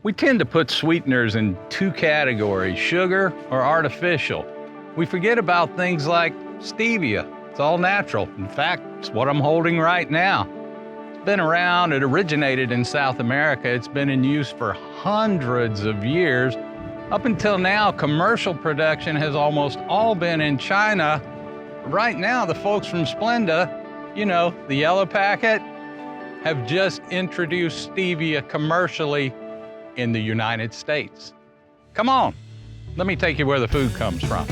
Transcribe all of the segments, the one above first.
We tend to put sweeteners in two categories, sugar or artificial. We forget about things like stevia. It's all natural. In fact, it's what I'm holding right now. It's been around, it originated in South America. It's been in use for hundreds of years. Up until now, commercial production has almost all been in China. Right now, the folks from Splenda, you know, the yellow packet, have just introduced stevia commercially in the United States. Come on, let me take you where the food comes from.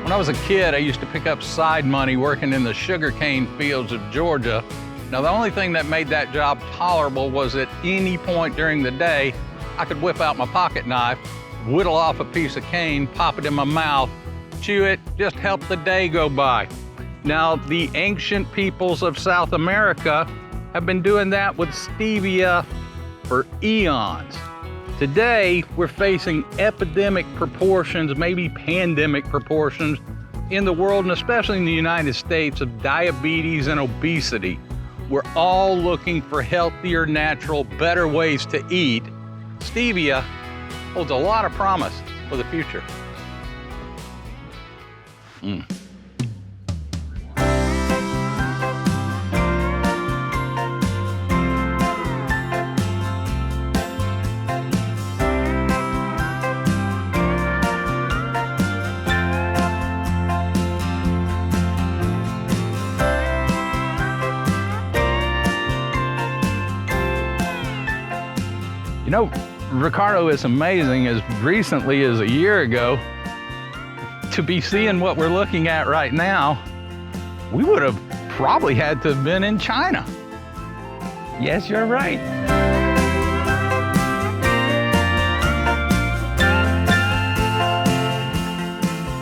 When I was a kid, I used to pick up side money working in the sugarcane fields of Georgia. Now, the only thing that made that job tolerable was at any point during the day, I could whip out my pocket knife, whittle off a piece of cane, pop it in my mouth, chew it, just help the day go by. Now, the ancient peoples of South America have been doing that with stevia for eons. Today, we're facing epidemic proportions, maybe pandemic proportions in the world, and especially in the United States, of diabetes and obesity. We're all looking for healthier, natural, better ways to eat. Stevia holds a lot of promise for the future. You know, Ricardo, is amazing. As recently as a year ago, to be seeing what we're looking at right now, we would have probably had to have been in China. Yes, you're right.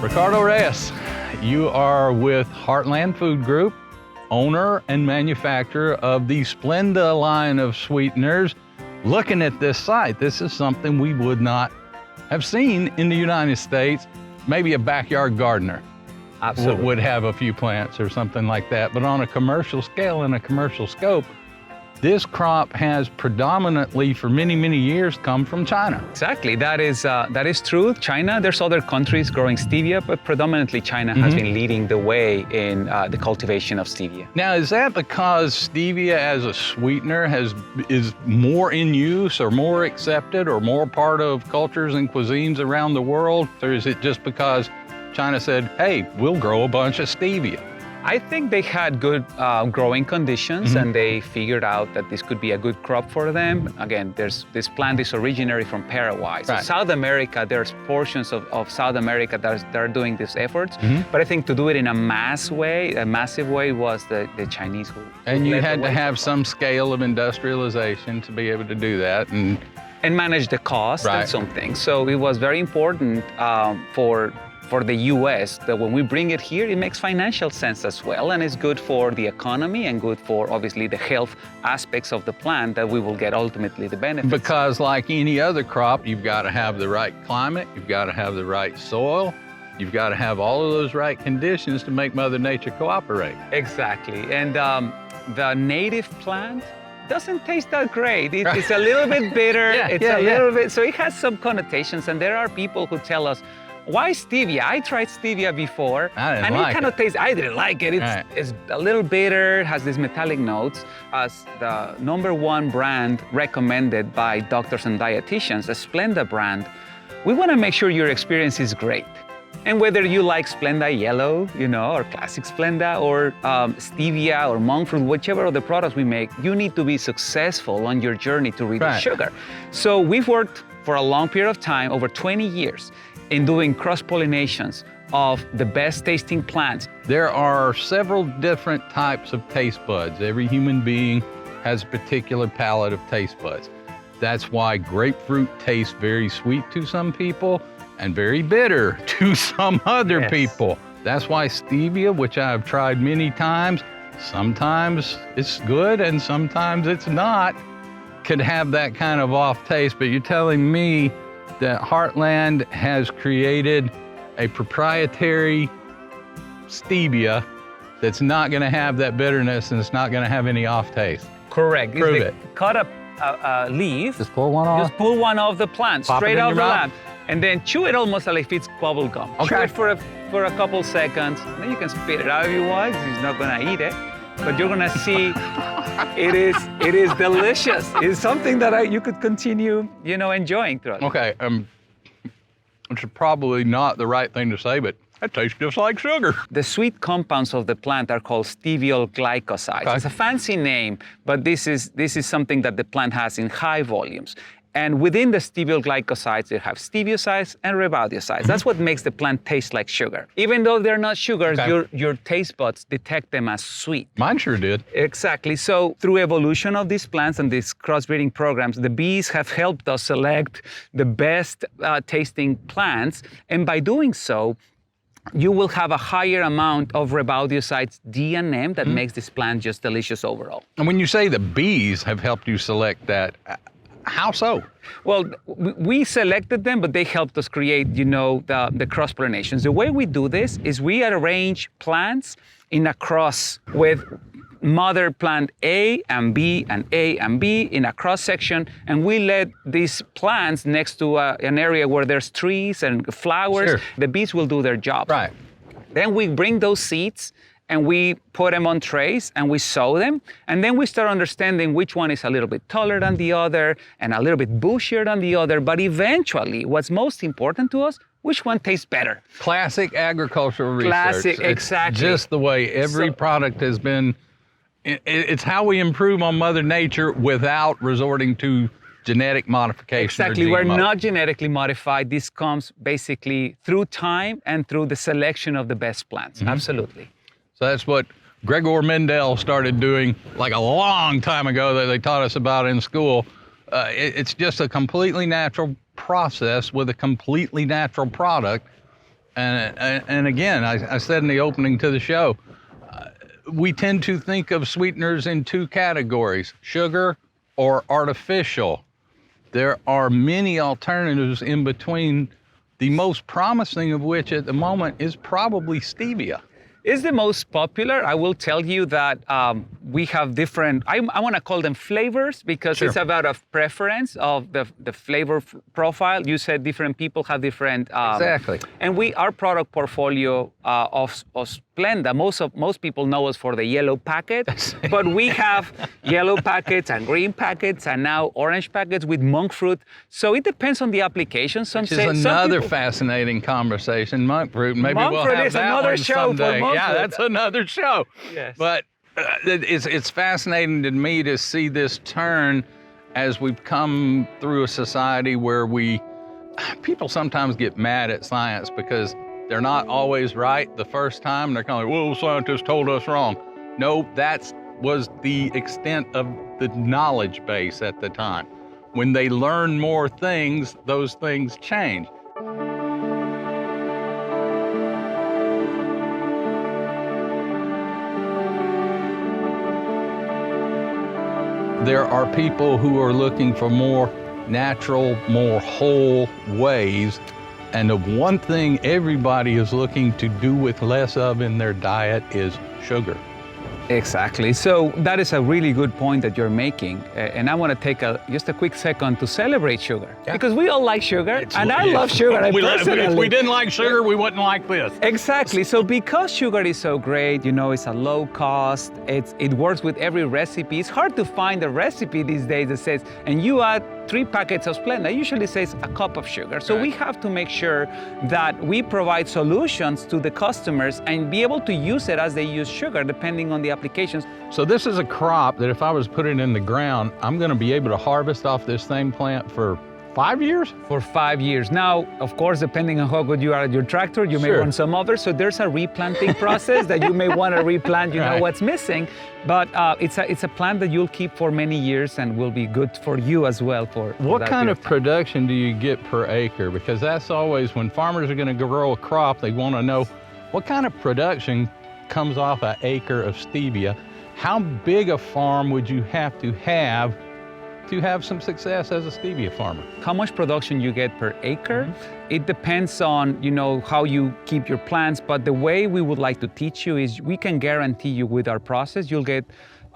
Ricardo Reyes, you are with Heartland Food Group, owner and manufacturer of the Splenda line of sweeteners. Looking at this site, this is something we would not have seen in the United States. Maybe a backyard gardener would have a few plants or something like that, but on a commercial scale and a commercial scope, this crop has predominantly, for many, many years, come from China. Exactly, that is true. China, there's other countries growing stevia, but predominantly China has been leading the way in the cultivation of stevia. Now, is that because stevia as a sweetener is more in use or more accepted or more part of cultures and cuisines around the world? Or is it just because China said, hey, we'll grow a bunch of stevia? I think they had good growing conditions and they figured out that this could be a good crop for them. Again, this plant is originary from Paraguay. So South America, there's portions of South America that are doing these efforts. But I think to do it in a massive way was the Chinese who And you had to have some scale of industrialization to be able to do that. And manage the cost and some things. So it was very important for the U.S. that when we bring it here, it makes financial sense as well, and it's good for the economy and good for, obviously, the health aspects of the plant that we will get ultimately the benefits. Because like any other crop, you've got to have the right climate, you've got to have the right soil, you've got to have all of those right conditions to make Mother Nature cooperate. Exactly, and the native plant doesn't taste that great. It's a little bit bitter, little bit, so it has some connotations, and there are people who tell us, why stevia? I tried stevia before, and it kind of tastes, I didn't like it. It's a little bitter, has these metallic notes. As the #1 brand recommended by doctors and dietitians, the Splenda brand, we want to make sure your experience is great. And whether you like Splenda Yellow, or classic Splenda, or stevia or monk fruit, whichever of the products we make, you need to be successful on your journey to reduce sugar. So we've worked for a long period of time, over 20 years, in doing cross-pollinations of the best tasting plants. There are several different types of taste buds. Every human being has a particular palette of taste buds. That's why grapefruit tastes very sweet to some people and very bitter to some other people. That's why stevia, which I've tried many times, sometimes it's good and sometimes it's not, could have that kind of off taste. But you're telling me that Heartland has created a proprietary stevia that's not going to have that bitterness and it's not going to have any off taste. Correct. Prove it. Cut a leaf. Just pull one off. Just pull one off the plant, Pop straight it in off your the mouth. plant, and then chew it almost like if it's bubble gum. Okay. Chew it for a couple seconds. Then you can spit it out if you want. He's not gonna eat it, but you're gonna see it is delicious. It's something that you could continue, enjoying throughout. Okay, which is probably not the right thing to say, but that tastes just like sugar. The sweet compounds of the plant are called steviol glycosides. Okay. It's a fancy name, but this is something that the plant has in high volumes. And within the steviol glycosides, they have steviosides and rebaudiosides. That's what makes the plant taste like sugar. Even though they're not sugars, Okay. your taste buds detect them as sweet. Mine sure did. Exactly. So through evolution of these plants and these crossbreeding programs, the bees have helped us select the best tasting plants. And by doing so, you will have a higher amount of rebaudiosides D and M that makes this plant just delicious overall. And when you say the bees have helped you select that, how so? Well, we selected them, but they helped us create, the cross-pollinations. The way we do this is we arrange plants in a cross with mother plant A and B and A and B in a cross section, and we let these plants next to an area where there's trees and flowers. Sure. The bees will do their job. Right. Then we bring those seeds and we put them on trays and we sow them. And then we start understanding which one is a little bit taller than the other and a little bit bushier than the other. But eventually, what's most important to us, which one tastes better? Classic agricultural research. Classic, It's exactly. just the way every product has been. It's how we improve on Mother Nature without resorting to genetic modification. Exactly, or we're GMO. not genetically modified. This comes basically through time and through the selection of the best plants. Absolutely. So that's what Gregor Mendel started doing like a long time ago that they taught us about in school. It's just a completely natural process with a completely natural product. And again, I said in the opening to the show, we tend to think of sweeteners in two categories, sugar or artificial. There are many alternatives in between, the most promising of which at the moment is probably stevia. Is the most popular. I will tell you that we have different, I want to call them flavors because Sure. it's about a preference of the flavor profile. You said different people have different. Exactly. And our product portfolio of Splenda, most people know us for the yellow packet, but we have yellow packets and green packets and now orange packets with monk fruit. So it depends on the application. Which is another fascinating conversation, monk fruit. Maybe Monk we'll fruit have is that another one show for someday. monk Yeah, fruit. that's another show. Yes. But it's fascinating to me to see this turn as we've come through a society where people sometimes get mad at science because they're not always right the first time. They're kind of like, whoa, scientists told us wrong. No, that was the extent of the knowledge base at the time. When they learn more things, those things change. There are people who are looking for more natural, more whole ways. And the one thing everybody is looking to do with less of in their diet is sugar. Exactly. So that is a really good point that you're making. And I want to take just a quick second to celebrate sugar. Yeah. Because we all like sugar, and I love sugar. If we didn't like sugar, we wouldn't like this. Exactly. So because sugar is so great, it's a low cost, it works with every recipe. It's hard to find a recipe these days that says, and you add 3 packets of Splenda, it usually says a cup of sugar. So we have to make sure that we provide solutions to the customers and be able to use it as they use sugar, depending on the applications. So this is a crop that if I was putting it in the ground, I'm going to be able to harvest off this same plant for 5 years? For 5 years. Now, of course, depending on how good you are at your tractor, you may Sure. run some others. So there's a replanting process that you may want to replant, you know Right. what's missing. But it's a plant that you'll keep for many years and will be good for you as well. What kind of production do you get per acre? Because that's always, when farmers are going to grow a crop, they want to know What kind of production comes off an acre of stevia? How big a farm would you have to have some success as a stevia farmer? How much production you get per acre, it depends on, how you keep your plants, but the way we would like to teach you is we can guarantee you with our process, you'll get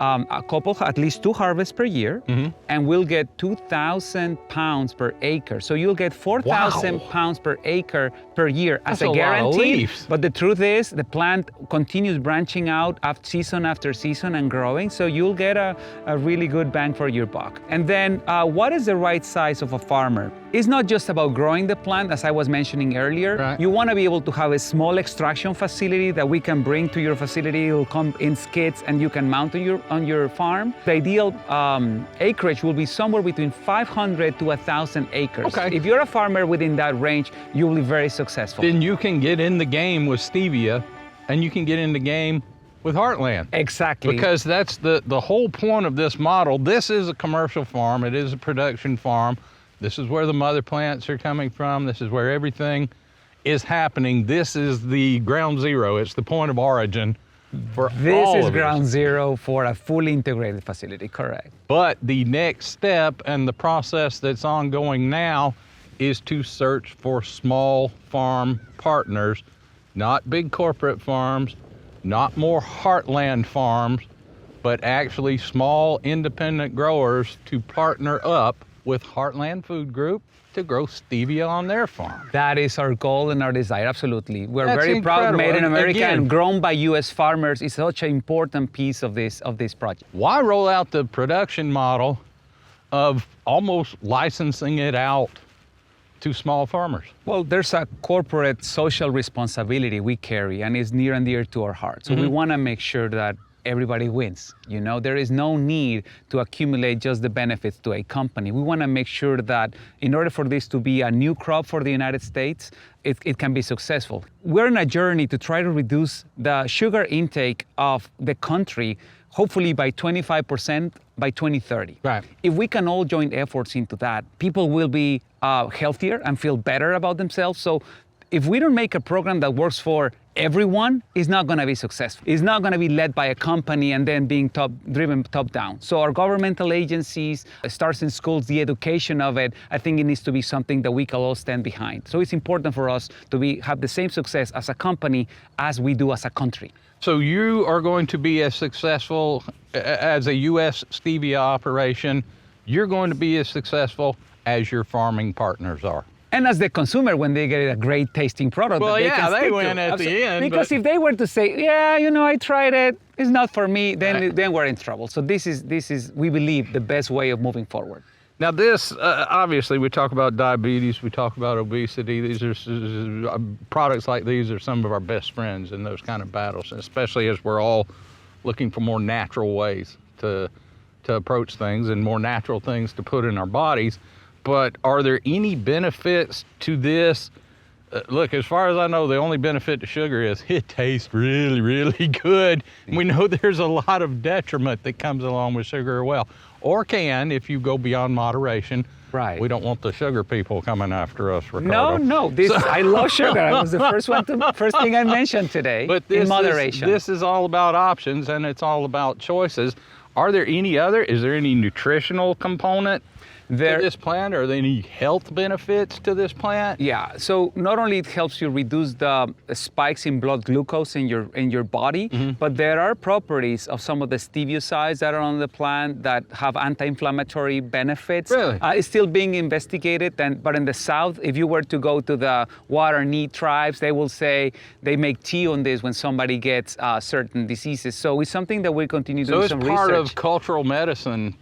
at least 2 harvests per year, and we'll get 2,000 pounds per acre. So you'll get 4,000 pounds per acre per year as a guarantee. But the truth is, the plant continues branching out season after season and growing, so you'll get a really good bang for your buck. And then what is the right size of a farmer? It's not just about growing the plant, as I was mentioning earlier. Right. You want to be able to have a small extraction facility that we can bring to your facility. It will come in skids and you can mount on your farm. The ideal acreage will be somewhere between 500 to 1,000 acres. Okay. If you're a farmer within that range, you will be very successful. Then you can get in the game with stevia, and you can get in the game with Heartland. Exactly. Because that's the whole point of this model. This is a commercial farm. It is a production farm. This is where the mother plants are coming from. This is where everything is happening. This is the ground zero. It's the point of origin for all of this. This is ground zero for a fully integrated facility, correct. But the next step and the process that's ongoing now is to search for small farm partners, not big corporate farms, not more Heartland farms, but actually small independent growers to partner up with Heartland Food Group to grow stevia on their farm. That is our goal and our desire, absolutely. We're That's very proud, incredible. made in America Again, and grown by U.S. farmers. It's such an important piece of this project. Why roll out the production model of almost licensing it out to small farmers? Well, there's a corporate social responsibility we carry, and it's near and dear to our heart. So we want to make sure that everybody wins. There is no need to accumulate just the benefits to a company. We want to make sure that in order for this to be a new crop for the United States, it can be successful. We're on a journey to try to reduce the sugar intake of the country, hopefully by 25% by 2030. Right. If we can all join efforts into that, people will be healthier and feel better about themselves. So if we don't make a program that works for everyone, it's not going to be successful. It's not going to be led by a company and then being driven top down. So our governmental agencies, starts in schools, the education of it, I think it needs to be something that we can all stand behind. So it's important for us to have the same success as a company as we do as a country. So you are going to be as successful as a U.S. stevia operation. You're going to be as successful as your farming partners are. And as the consumer, when they get a great tasting product, well, that they win at the end. Because if they were to say, I tried it, it's not for me, then we're in trouble. So this is, we believe, the best way of moving forward. Now this, obviously, we talk about diabetes, we talk about obesity. These are products like these are some of our best friends in those kind of battles, especially as we're all looking for more natural ways to approach things and more natural things to put in our bodies. But are there any benefits to this? Look, as far as I know, the only benefit to sugar is it tastes really, really good. We know there's a lot of detriment that comes along with sugar as well, or can if you go beyond moderation. Right. We don't want the sugar people coming after us, Ricardo. No. I love sugar. I was the first thing I mentioned today. But in moderation. This is all about options, and it's all about choices. Is there any nutritional component to this plant? Are there any health benefits to this plant? Yeah, so not only it helps you reduce the spikes in blood glucose in your body, but there are properties of some of the steviosides that are on the plant that have anti-inflammatory benefits. Really? It's still being investigated, but in the South, if you were to go to the water need tribes, they will say they make tea on this when somebody gets certain diseases. So it's something that we continue doing some research. So it's part of cultural medicine.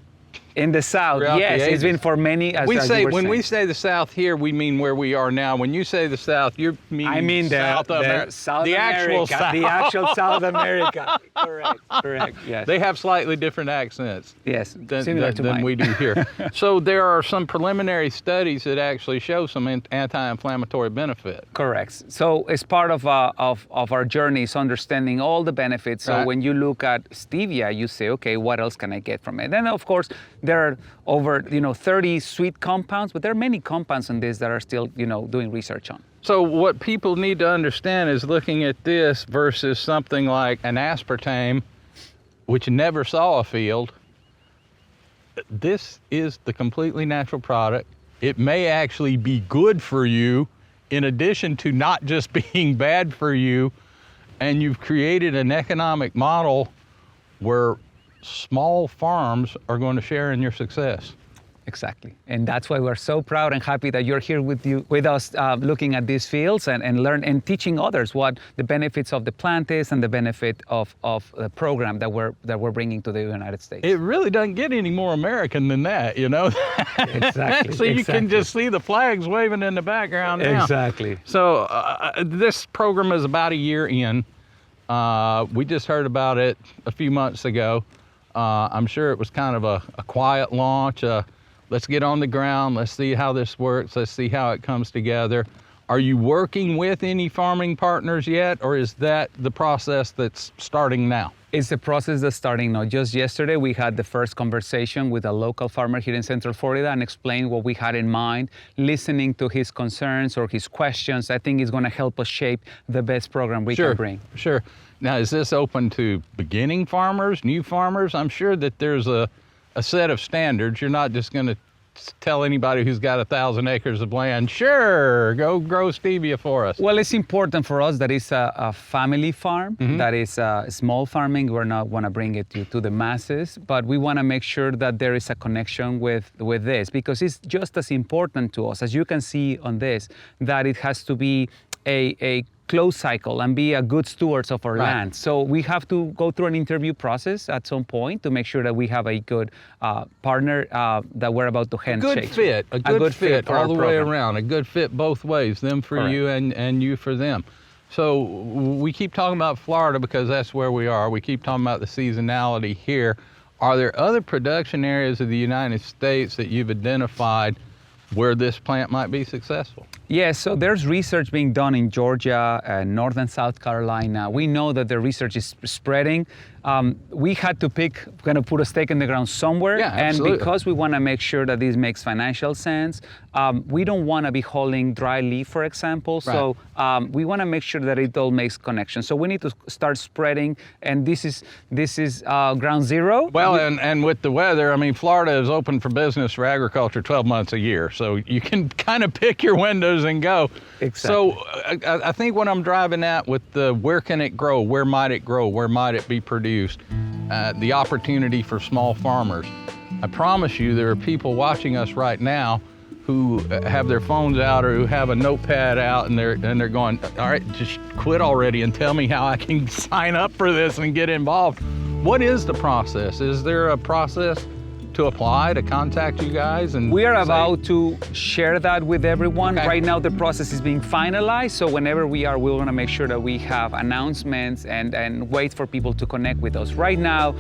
In the South, yes, it's been for many. When we say the South here, we mean where we are now. When you say the South, you mean South America, the actual South. The actual South America. Correct. Yes. They have slightly different accents. Yes, than we do here. So there are some preliminary studies that actually show some anti-inflammatory benefit. Correct. So as part of our journey is understanding all the benefits. So when you look at stevia, you say, okay, what else can I get from it? Then of course, there are over 30 sweet compounds, but there are many compounds in this that are still doing research on. So what people need to understand is looking at this versus something like an aspartame, which never saw a field. This is the completely natural product. It may actually be good for you in addition to not just being bad for you. And you've created an economic model where small farms are going to share in your success. Exactly, and that's why we're so proud and happy that you're here with us, looking at these fields and learn and teaching others what the benefits of the plant is and the benefit of the program that we're bringing to the United States. It really doesn't get any more American than that, Exactly. So you can just see the flags waving in the background now. Exactly. So this program is about a year in. We just heard about it a few months ago. I'm sure it was kind of a quiet launch. Let's get on the ground. Let's see how this works. Let's see how it comes together. Are you working with any farming partners yet, or is that the process that's starting now? It's the process that's starting now. Just yesterday, we had the first conversation with a local farmer here in Central Florida and explained what we had in mind. Listening to his concerns or his questions, I think is going to help us shape the best program we can bring. Sure. Now, is this open to beginning farmers, new farmers? I'm sure that there's a set of standards. You're not just going to tell anybody who's got 1,000 acres of land, sure, go grow stevia for us. Well, it's important for us that it's a family farm, that is small farming. We're not want to bring it to the masses, but we want to make sure that there is a connection with this, because it's just as important to us, as you can see on this, that it has to be a closed cycle and be a good stewards of our land. So we have to go through an interview process at some point to make sure that we have a good partner that we're about to handshake. A good fit for all the way program. around, a good fit both ways, them for you and you for them. So we keep talking about Florida because that's where we are. We keep talking about the seasonality here. Are there other production areas of the United States that you've identified where this plant might be successful? Yes, so there's research being done in Georgia, North and South Carolina. We know that the research is spreading. We had to kind of put a stake in the ground somewhere. Yeah, absolutely. And because we want to make sure that this makes financial sense, we don't want to be hauling dry leaf, for example. So we want to make sure that it all makes connection. So we need to start spreading, and this is ground zero. Well, and with the weather, I mean, Florida is open for business for agriculture 12 months a year. So you can kind of pick your windows and go. Exactly. So I think what I'm driving at with the where can it grow, where might it grow, where might it be produced, the opportunity for small farmers. I promise you there are people watching us right now who have their phones out or who have a notepad out and they're going, all right, just quit already and tell me how I can sign up for this and get involved. What is the process? Is there a process to apply, to contact you guys? And we are about to share that with everyone. Okay. Right now the process is being finalized, so whenever we want to make sure that we have announcements and wait for people to connect with us. Right now,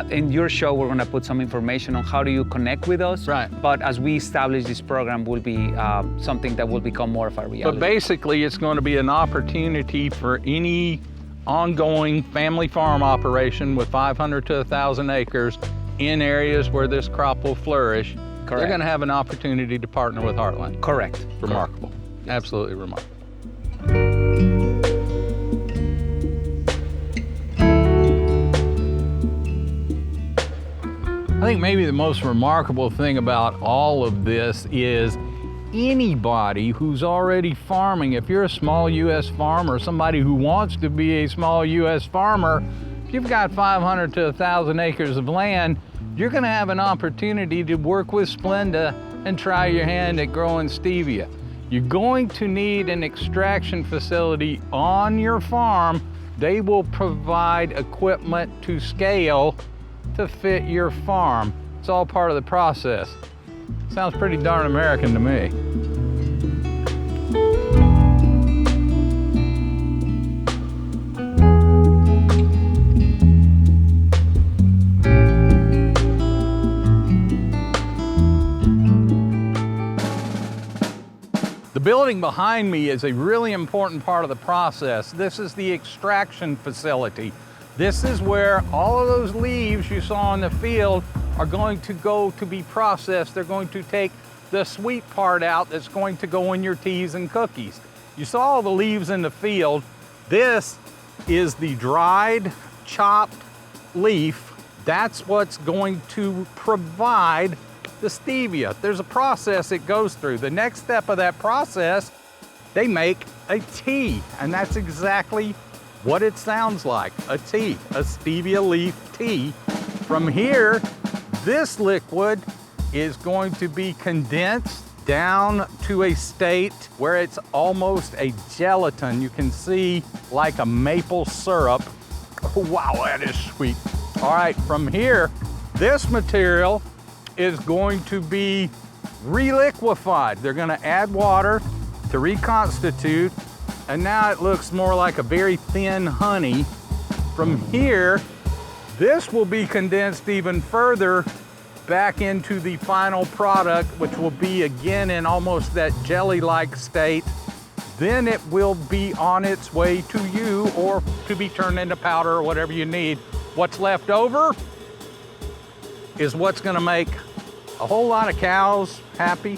in your show, we're going to put some information on how do you connect with us. Right. But as we establish this program, will be something that will become more of a reality. But basically, it's going to be an opportunity for any ongoing family farm operation with 500 to 1,000 acres in areas where this crop will flourish. Correct. They're going to have an opportunity to partner with Heartland. Correct. Remarkable. Correct. Absolutely remarkable. I think maybe the most remarkable thing about all of this is anybody who's already farming, if you're a small U.S. farmer, somebody who wants to be a small U.S. farmer, if you've got 500 to 1,000 acres of land, you're going to have an opportunity to work with Splenda and try your hand at growing stevia. You're going to need an extraction facility on your farm. They will provide equipment to scale to fit your farm. It's all part of the process. Sounds pretty darn American to me. The building behind me is a really important part of the process. This is the extraction facility. This is where all of those leaves you saw in the field are going to go to be processed. They're going to take the sweet part out that's going to go in your teas and cookies. You saw all the leaves in the field. This is the dried, chopped leaf. That's what's going to provide the stevia. There's a process it goes through. The next step of that process, they make a tea, and that's exactly what it sounds like, a tea, a stevia leaf tea. From here, this liquid is going to be condensed down to a state where it's almost a gelatin. You can see like a maple syrup. Wow, that is sweet. All right, from here, this material is going to be reliquefied. They're gonna add water to reconstitute, and now it looks more like a very thin honey. From here, this will be condensed even further back into the final product, which will be again in almost that jelly-like state. Then it will be on its way to you, or to be turned into powder or whatever you need. What's left over is what's gonna make a whole lot of cows happy.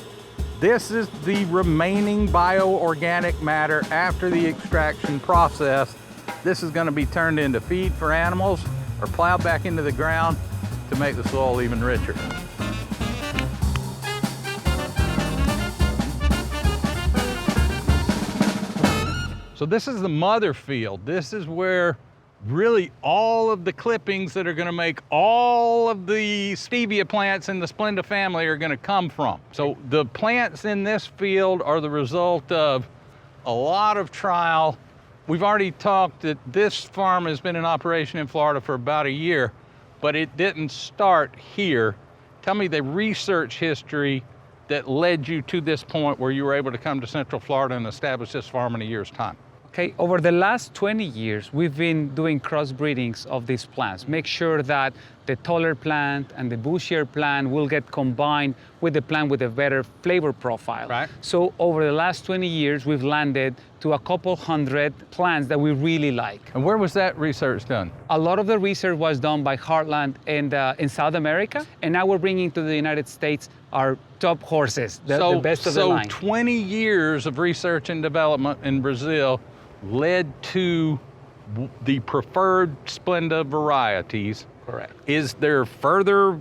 This is the remaining bioorganic matter after the extraction process. This is gonna be turned into feed for animals or plowed back into the ground to make the soil even richer. So this is the mother field. This is where really all of the clippings that are gonna make all of the stevia plants in the Splenda family are gonna come from. So the plants in this field are the result of a lot of trial. We've already talked that this farm has been in operation in Florida for about a year, but it didn't start here. Tell me the research history that led you to this point where you were able to come to Central Florida and establish this farm in a year's time. Okay, over the last 20 years, we've been doing crossbreedings of these plants. Make sure that the taller plant and the bushier plant will get combined with the plant with a better flavor profile. Right. So over the last 20 years, we've landed to a couple hundred plants that we really like. And where was that research done? A lot of the research was done by Heartland in South America, and now we're bringing to the United States our top horses, the best of the line. So 20 years of research and development in Brazil led to the preferred Splenda varieties. Correct. Is there further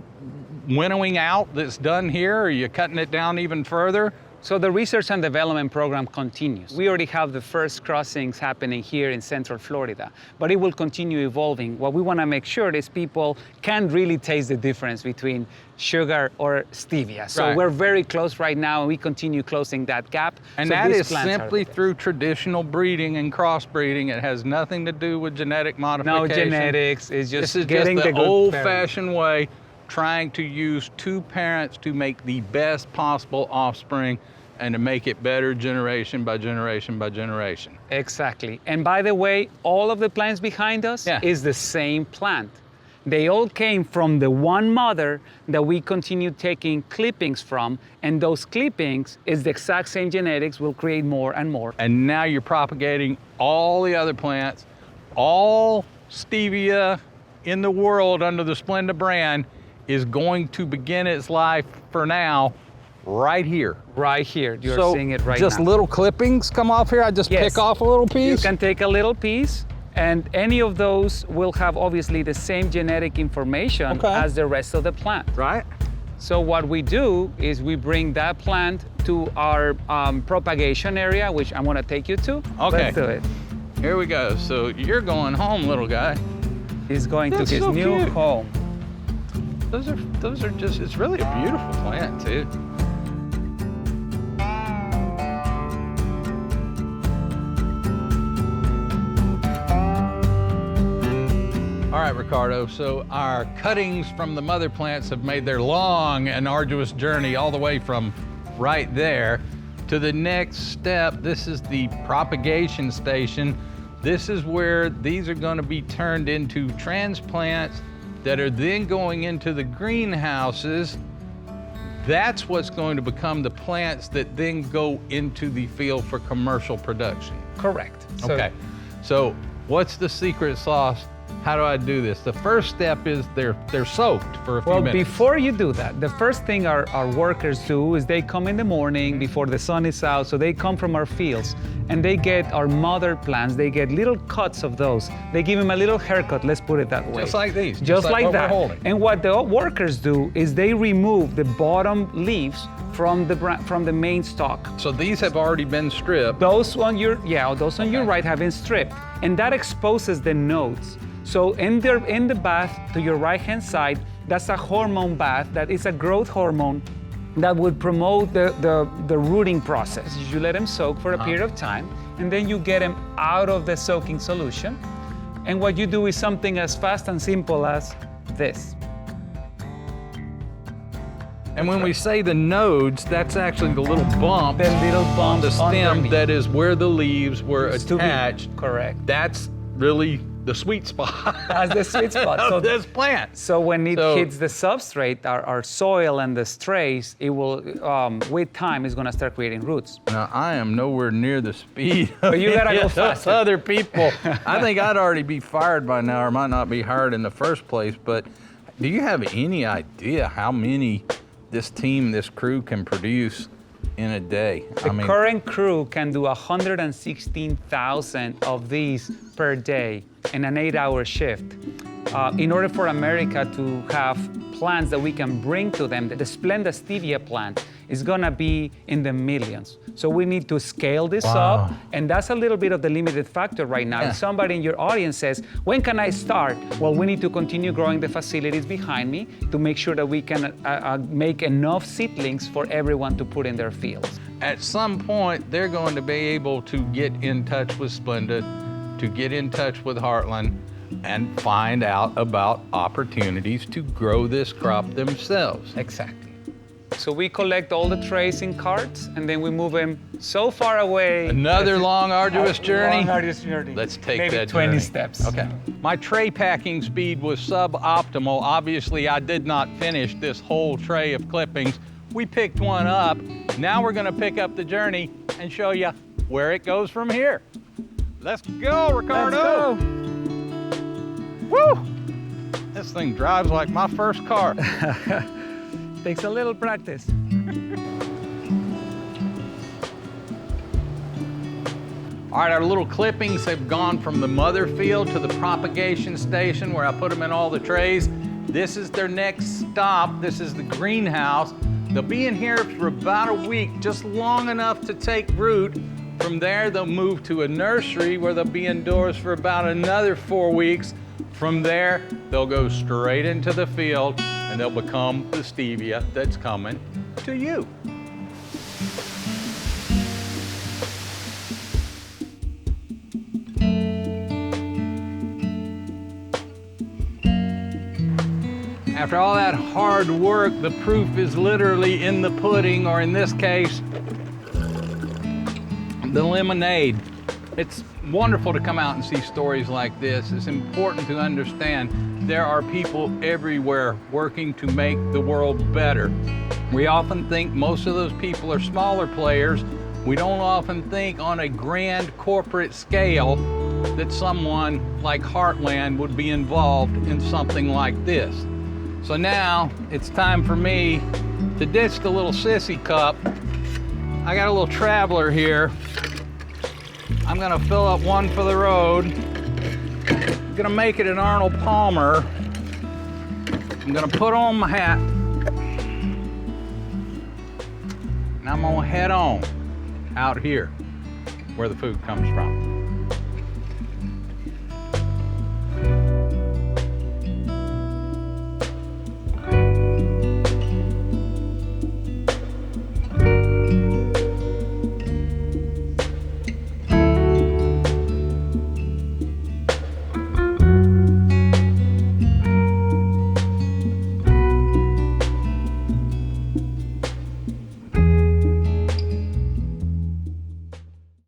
winnowing out that's done here? Are you cutting it down even further? So the research and development program continues. We already have the first crossings happening here in Central Florida, but it will continue evolving. What we want to make sure is people can really taste the difference between sugar or stevia. So Right. we're very close right now, and we continue closing that gap. And So that these is plants are simply the best. through traditional breeding and crossbreeding. It has nothing to do with genetic modification. No genetics, it's This just is getting just the the good old-fashioned way, trying to use two parents to make the best possible offspring and to make it better generation by generation by generation. Exactly. And by the way, all of the plants behind us Yeah. is the same plant. They all came from the one mother that we continue taking clippings from, and those clippings is the exact same genetics. We'll create more and more. And now you're propagating all the other plants. All stevia in the world under the Splenda brand is going to begin its life for now right here. Right here, you're So seeing it right just now. little clippings come off here? I just Yes. pick off a little You piece? can take a little piece, and any of those will have obviously the same genetic information Okay. as the rest of the plant. Right? So what we do is we bring that plant to our propagation area, which I'm gonna take you to. Okay. Let's do it. Here we go. So you're going home, little guy. He's going That's to his so new cute. home. Those are just, it's really a beautiful plant too. All right, Ricardo, so our cuttings from the mother plants have made their long and arduous journey all the way from right there to the next step. This is the propagation station. This is where these are going to be turned into transplants that are then going into the greenhouses. That's what's going to become the plants that then go into the field for commercial production. Correct. Okay, so what's the secret sauce How do I do this? The first step is they're soaked for a few minutes. Well, before you do that, the first thing our workers do is they come in the morning before the sun is out. So they come from our fields and they get our mother plants. They get little cuts of those. They give them a little haircut, let's put it that way. Just like these. Just like what that. We're holding. And what the workers do is they remove the bottom leaves from the main stalk. So these have already been stripped. Those on your right have been stripped, and that exposes the nodes. So in the bath to your right-hand side, that's a hormone bath. That is a growth hormone that would promote the rooting process. You let them soak for a period of time, and then you get them out of the soaking solution. And what you do is something as fast and simple as this. And when we say the nodes, that's actually the little bump. The little bump on the stem underneath. that is where the leaves were attached. Correct. That's really the sweet spot. That's the sweet spot. of this plant. So when it hits the substrate, our soil and the strays, it will, with time, is going to start creating roots. Now, I am nowhere near the speed But you gotta go of faster. other people. I think I'd already be fired by now, or might not be hired in the first place. But do you have any idea how many this crew can produce in a day? The current crew can do 116,000 of these per day in an 8-hour shift. In order for America to have plants that we can bring to them, the Splenda stevia plant is gonna be in the millions. So we need to scale this up, and that's a little bit of the limited factor right now. Yeah. If somebody in your audience says, when can I start? Well, we need to continue growing the facilities behind me to make sure that we can make enough seedlings for everyone to put in their fields. At some point, they're going to be able to get in touch with Splenda, to get in touch with Heartland, and find out about opportunities to grow this crop themselves. Exactly. So we collect all the trays in carts, and then we move them so far away. Another long, arduous journey. Long, arduous journey. Let's take Maybe that 20 journey. steps. Okay. My tray packing speed was suboptimal. Obviously, I did not finish this whole tray of clippings. We picked one up. Now we're going to pick up the journey and show you where it goes from here. Let's go, Ricardo. Let's go. Woo! This thing drives like my first car. Takes a little practice. All right, our little clippings have gone from the mother field to the propagation station where I put them in all the trays. This is their next stop. This is the greenhouse. They'll be in here for about a week, just long enough to take root. From there, they'll move to a nursery where they'll be indoors for about another 4 weeks. From there, they'll go straight into the field and they'll become the stevia that's coming to you. After all that hard work, the proof is literally in the pudding, or in this case, the lemonade. It's wonderful to come out and see stories like this. It's important to understand there are people everywhere working to make the world better. We often think most of those people are smaller players. We don't often think on a grand corporate scale that someone like Heartland would be involved in something like this. So now it's time for me to ditch the little sissy cup. I got a little traveler here. I'm gonna fill up one for the road. I'm gonna make it an Arnold Palmer. I'm gonna put on my hat. And I'm gonna head on out here where the food comes from.